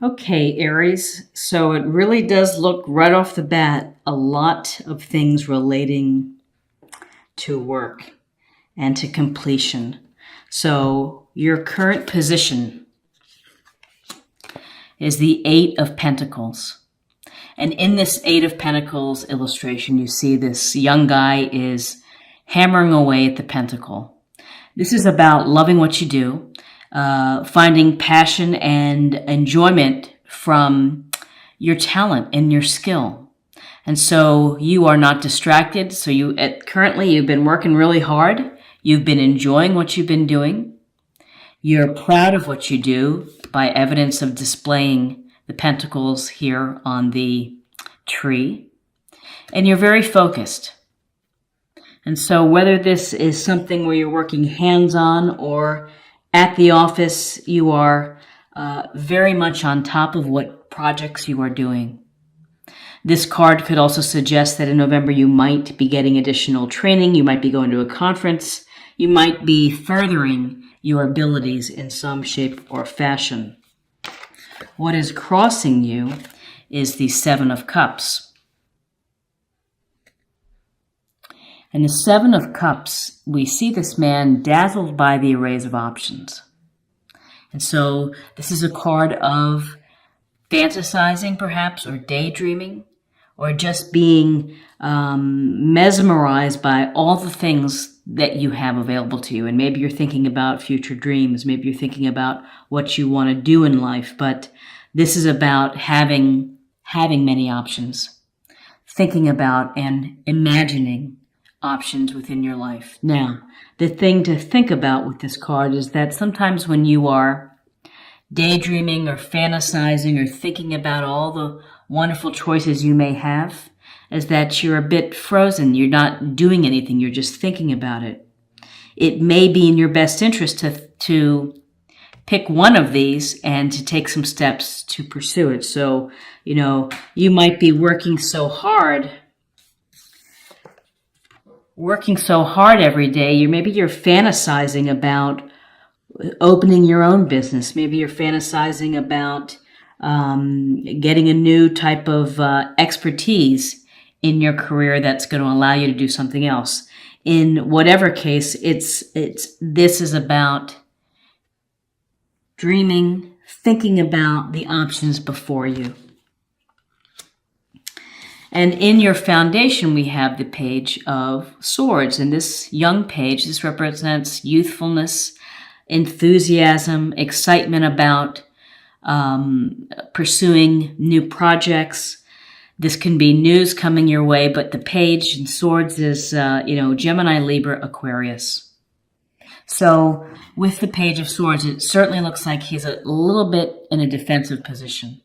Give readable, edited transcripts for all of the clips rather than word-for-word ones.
Okay, Aries. So it really does look right off the bat a lot of things relating to work and to completion. So your current position is the Eight of Pentacles. And in this Eight of Pentacles illustration, you see this young guy is hammering away at the pentacle. This is about loving what you do, finding passion and enjoyment from your talent and your skill. And so you are not distracted. So currently you've been working really hard. You've been enjoying what you've been doing. You're proud of what you do by evidence of displaying the pentacles here on the tree. And you're very focused. And so whether this is something where you're working hands-on or at the office, you are very much on top of what projects you are doing. This card could also suggest that in November you might be getting additional training, you might be going to a conference, you might be furthering your abilities in some shape or fashion. What is crossing you is the Seven of Cups. And the Seven of Cups, we see this man dazzled by the arrays of options. And so this is a card of fantasizing perhaps, or daydreaming, or just being mesmerized by all the things that you have available to you. And maybe you're thinking about future dreams. Maybe you're thinking about what you want to do in life. But this is about having many options, thinking about and imagining options within your life. Now, the thing to think about with this card is that sometimes when you are daydreaming or fantasizing or thinking about all the wonderful choices you may have, is that you're a bit frozen. You're not doing anything. You're just thinking about it. It may be in your best interest to pick one of these and to take some steps to pursue it. So, you might be working so hard every day. Maybe you're fantasizing about opening your own business. Maybe you're fantasizing about getting a new type of expertise in your career that's going to allow you to do something else. In whatever case, this is about dreaming, thinking about the options before you. And in your foundation, we have the Page of Swords. And this young page, this represents youthfulness, enthusiasm, excitement about pursuing new projects. This can be news coming your way, but the Page in Swords is, Gemini, Libra, Aquarius. So with the Page of Swords, it certainly looks like he's a little bit in a defensive position.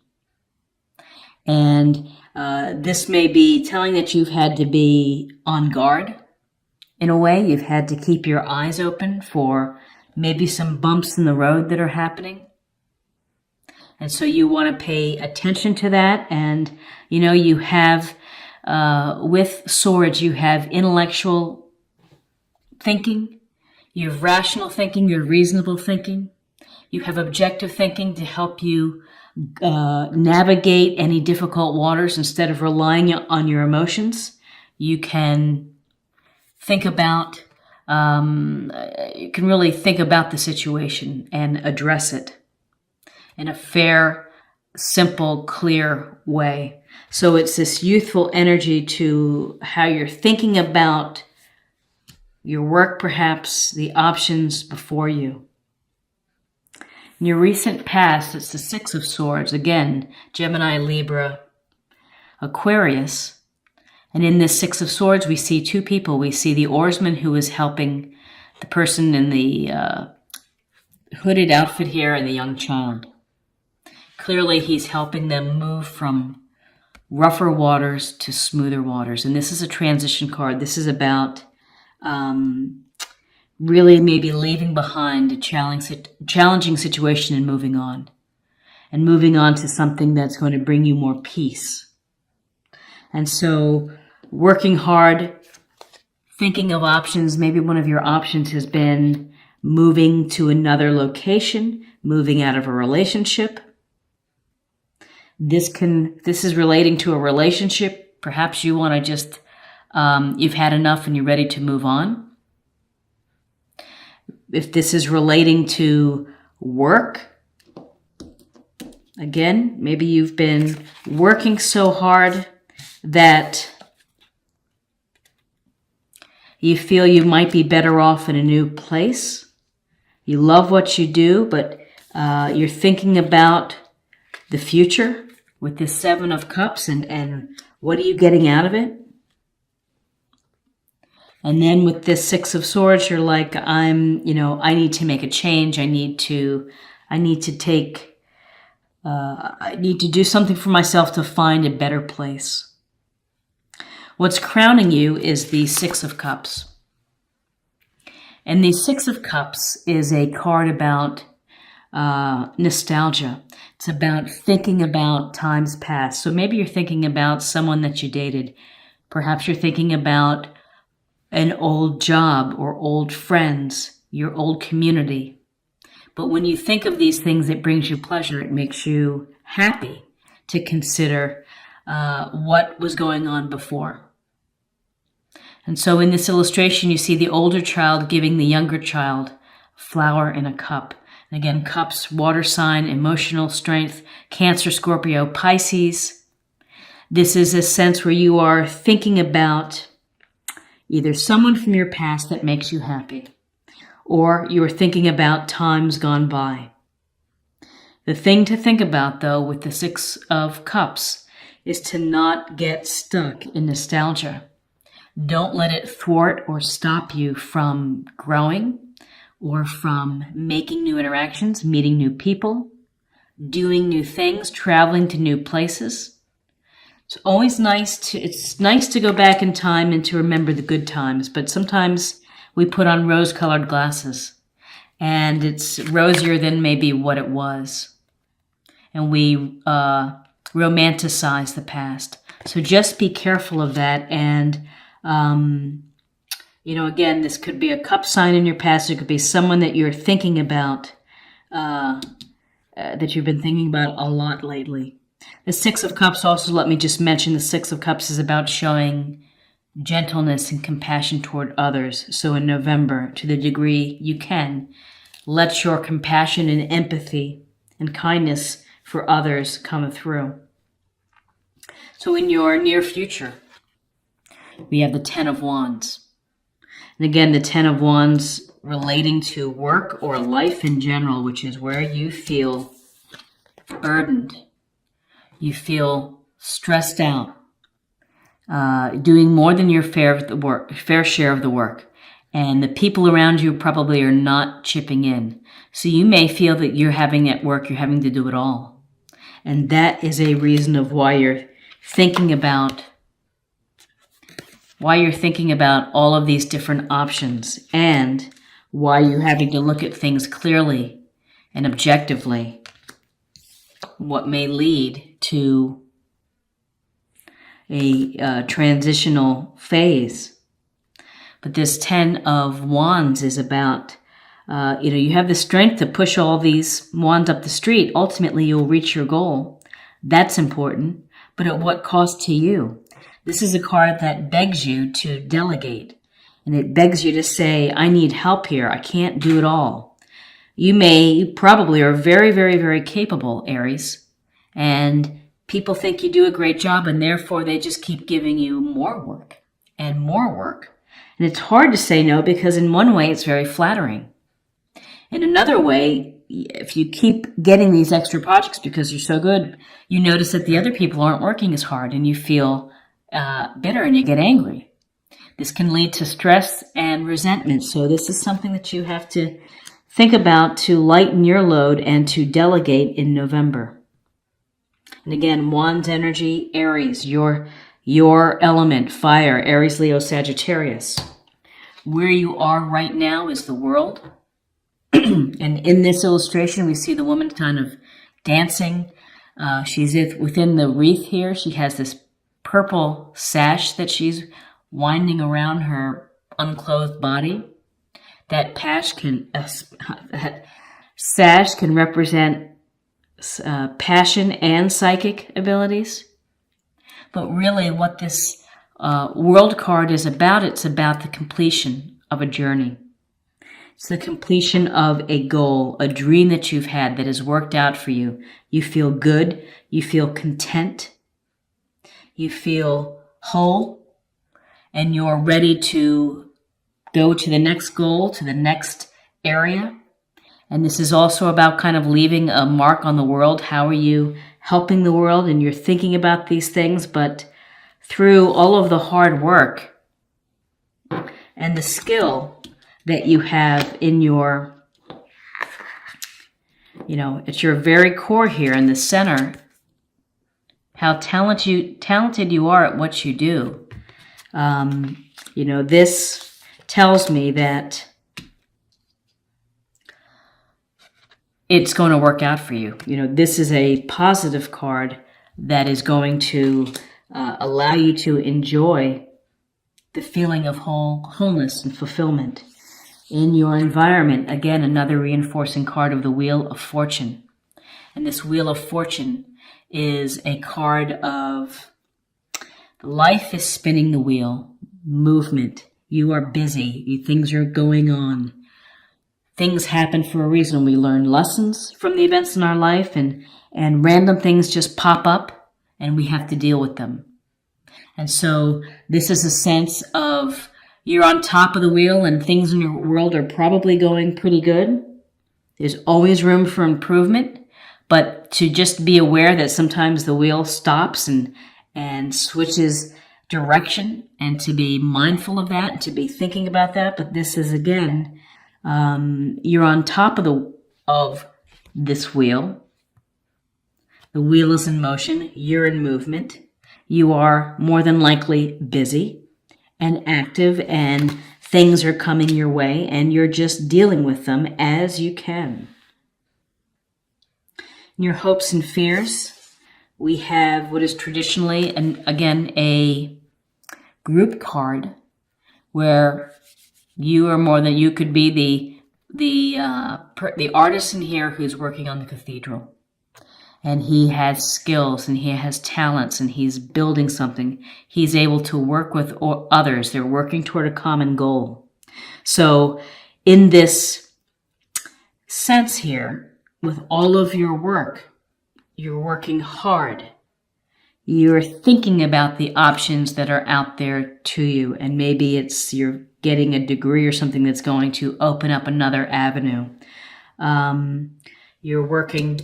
And this may be telling that you've had to be on guard. In a way, you've had to keep your eyes open for maybe some bumps in the road that are happening. And so you want to pay attention to that. And, you have, with swords, you have intellectual thinking, you have rational thinking, you have reasonable thinking, you have objective thinking to help you navigate any difficult waters instead of relying on your emotions. You can think about, you can really think about the situation and address it in a fair, simple, clear way. So it's this youthful energy to how you're thinking about your work, perhaps the options before you. In your recent past, it's the Six of Swords. Again, Gemini, Libra, Aquarius. And in this Six of Swords, we see two people. We see the oarsman who is helping the person in the hooded outfit here and the young child. Clearly, he's helping them move from rougher waters to smoother waters. And this is a transition card. This is about really maybe leaving behind a challenging situation and moving on. And moving on to something that's going to bring you more peace. And so working hard, thinking of options. Maybe one of your options has been moving to another location, moving out of a relationship. This is relating to a relationship. Perhaps you want to just, you've had enough and you're ready to move on. If this is relating to work, again, maybe you've been working so hard that you feel you might be better off in a new place. You love what you do, but you're thinking about the future with this Seven of Cups and what are you getting out of it? And then with this Six of Swords, you're like, I need to make a change. I need to do something for myself to find a better place. What's crowning you is the Six of Cups. And the Six of Cups is a card about nostalgia. It's about thinking about times past. So maybe you're thinking about someone that you dated. Perhaps you're thinking about an old job or old friends, your old community. But when you think of these things, it brings you pleasure. It makes you happy to consider what was going on before. And so in this illustration, you see the older child giving the younger child a flower in a cup. And again, cups, water sign, emotional strength, Cancer, Scorpio, Pisces. This is a sense where you are thinking about either someone from your past that makes you happy, or you're thinking about times gone by. The thing to think about, though, with the Six of Cups is to not get stuck in nostalgia. Don't let it thwart or stop you from growing or from making new interactions, meeting new people, doing new things, traveling to new places. It's nice to go back in time and to remember the good times, but sometimes we put on rose-colored glasses and it's rosier than maybe what it was. And we romanticize the past. So just be careful of that. And, again, this could be a cup sign in your past. It could be someone that you're thinking about, that you've been thinking about a lot lately. The Six of Cups, also let me just mention, the Six of Cups is about showing gentleness and compassion toward others. So in November, to the degree you can, let your compassion and empathy and kindness for others come through. So in your near future, we have the Ten of Wands. And again, the Ten of Wands relating to work or life in general, which is where you feel burdened. You feel stressed out, doing more than your fair share of the work. And the people around you probably are not chipping in. So you may feel that you're having at work, you're having to do it all. And that is a reason of why you're thinking about all of these different options and why you're having to look at things clearly and objectively, what may lead to a transitional phase. But this Ten of Wands is about, you have the strength to push all these wands up the street. Ultimately, you'll reach your goal. That's important. But at what cost to you? This is a card that begs you to delegate. And it begs you to say, I need help here. I can't do it all. You probably are very, very, very capable, Aries. And people think you do a great job, and therefore they just keep giving you more work and more work. And it's hard to say no, because in one way it's very flattering. In another way, if you keep getting these extra projects because you're so good, you notice that the other people aren't working as hard and you feel bitter and you get angry. This can lead to stress and resentment. So this is something that you have to think about to lighten your load and to delegate in November. And again, Wands energy, Aries, your element, fire, Aries, Leo, Sagittarius. Where you are right now is the world. And in this illustration, we see the woman kind of dancing. She's within the wreath here. She has this purple sash that she's winding around her unclothed body. That sash can represent passion and psychic abilities. But really what this World card is about, it's about the completion of a journey. It's the completion of a goal, a dream that you've had that has worked out for you. You feel good. You feel content. You feel whole. And you're ready to go to the next goal, to the next area. And this is also about kind of leaving a mark on the world. How are you helping the world? And you're thinking about these things, but through all of the hard work and the skill that you have in your, at your very core here in the center, how talented you are at what you do. This tells me that it's going to work out for you. This is a positive card that is going to allow you to enjoy the feeling of wholeness and fulfillment in your environment. Again, another reinforcing card of the Wheel of Fortune. And this Wheel of Fortune is a card of life is spinning the wheel, movement. You are busy. Things are going on. Things happen for a reason. We learn lessons from the events in our life, and random things just pop up and we have to deal with them. And so this is a sense of you're on top of the wheel and things in your world are probably going pretty good. There's always room for improvement, but to just be aware that sometimes the wheel stops and switches direction, and to be mindful of that, and to be thinking about that. But this is, again, you're on top of this wheel. The wheel is in motion. You're in movement. You are more than likely busy and active, and things are coming your way, and you're just dealing with them as you can. In your hopes and fears, we have what is traditionally, and again, a group card where you are more than, you could be the artist in here who's working on the cathedral. And he has skills and he has talents and he's building something. He's able to work with others. They're working toward a common goal. So in this sense here, with all of your work, you're working hard. You're thinking about the options that are out there to you. And maybe it's you're getting a degree or something that's going to open up another avenue. You're working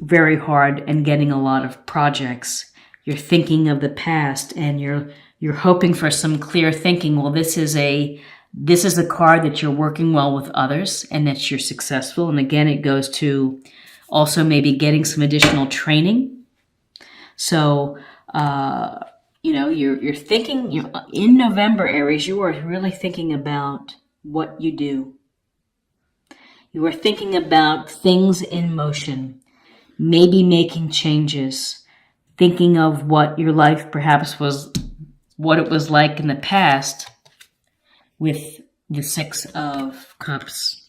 very hard and getting a lot of projects. You're thinking of the past and you're hoping for some clear thinking. Well, this is a card that you're working well with others and that you're successful. And again, it goes to also maybe getting some additional training. So, you're thinking, in November, Aries, you are really thinking about what you do. You are thinking about things in motion. Maybe making changes, thinking of what your life perhaps was, what it was like in the past with the Six of Cups.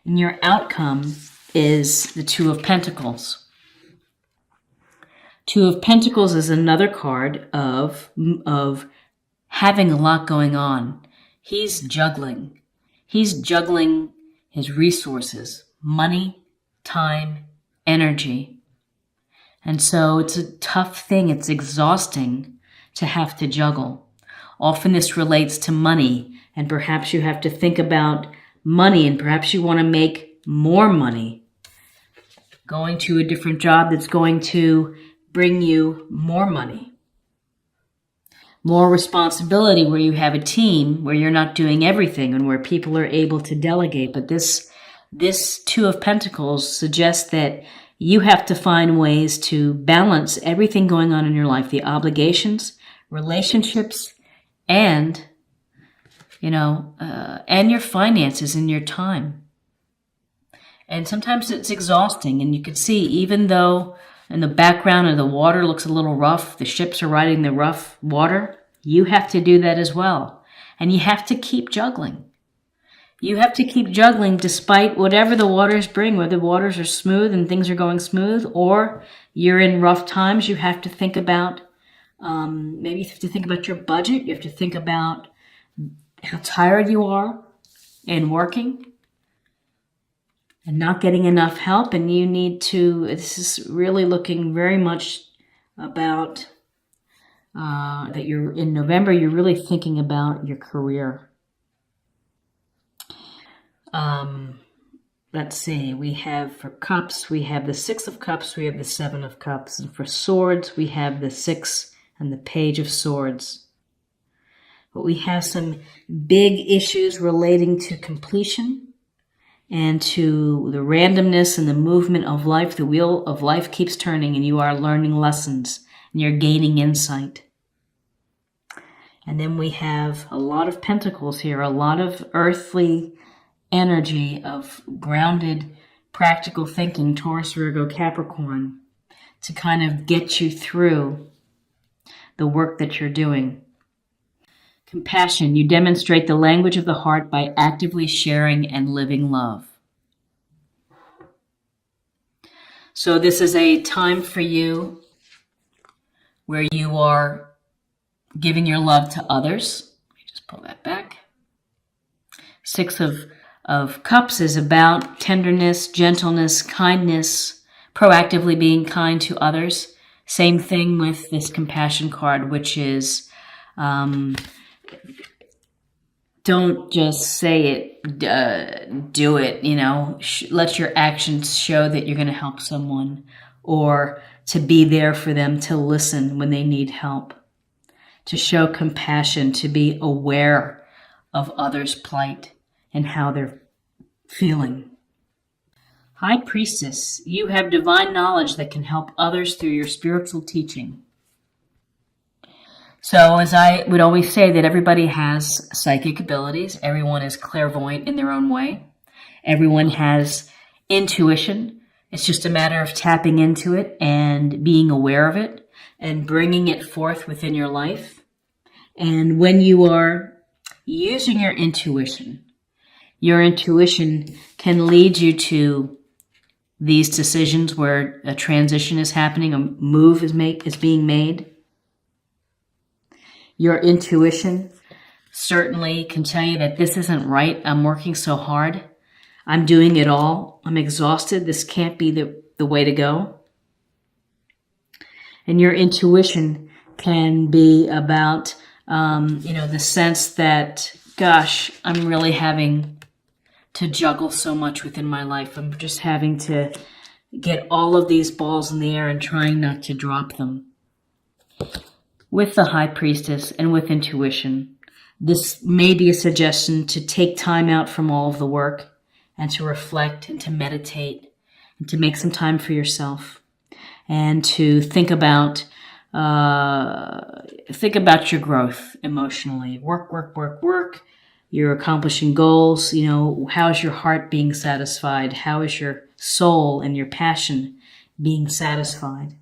And your outcome is the Two of Pentacles. Two of Pentacles is another card of having a lot going on. He's juggling. He's juggling his resources, money, time, energy. And so it's a tough thing. It's exhausting to have to juggle. Often this relates to money, and perhaps you have to think about money, and perhaps you want to make more money. Going to a different job that's going to bring you more money. More responsibility where you have a team, where you're not doing everything and where people are able to delegate. But this Two of Pentacles suggests that you have to find ways to balance everything going on in your life, the obligations, relationships, and, and your finances and your time. And sometimes it's exhausting, and you can see, even though in the background of the water looks a little rough, the ships are riding the rough water, you have to do that as well. And you have to keep juggling. You have to keep juggling despite whatever the waters bring, whether the waters are smooth and things are going smooth, or you're in rough times. You have to think about, maybe you have to think about your budget. You have to think about how tired you are and working and not getting enough help. And you need to, this is really looking very much about that you're in November, you're really thinking about your career. Let's see, we have for cups, we have the 6 of cups, we have the 7 of cups. And for swords, we have the 6 and the page of swords. But we have some big issues relating to completion and to the randomness and the movement of life. The wheel of life keeps turning, and you are learning lessons and you're gaining insight. And then we have a lot of pentacles here, a lot of earthly energy of grounded, practical thinking, Taurus, Virgo, Capricorn, to kind of get you through the work that you're doing. Compassion. You demonstrate the language of the heart by actively sharing and living love. So this is a time for you where you are giving your love to others. Let me just pull that back. 6 of Cups is about tenderness, gentleness, kindness, proactively being kind to others. Same thing with this compassion card, which is don't just say it, do it, let your actions show that you're going to help someone, or to be there for them, to listen when they need help, to show compassion, to be aware of others' plight and how they're feeling. High Priestess, you have divine knowledge that can help others through your spiritual teaching. So as I would always say, that everybody has psychic abilities. Everyone is clairvoyant in their own way. Everyone has intuition. It's just a matter of tapping into it and being aware of it and bringing it forth within your life. And when you are using your intuition can lead you to these decisions where a transition is happening, a move is being made. Your intuition certainly can tell you that this isn't right. I'm working so hard. I'm doing it all. I'm exhausted. This can't be the way to go. And your intuition can be about, the sense that, gosh, I'm really having to juggle so much within my life. I'm just having to get all of these balls in the air and trying not to drop them. With the High Priestess and with intuition, this may be a suggestion to take time out from all of the work and to reflect and to meditate and to make some time for yourself and to think about your growth emotionally. Work. You're accomplishing goals. How's your heart being satisfied? How is your soul and your passion being satisfied?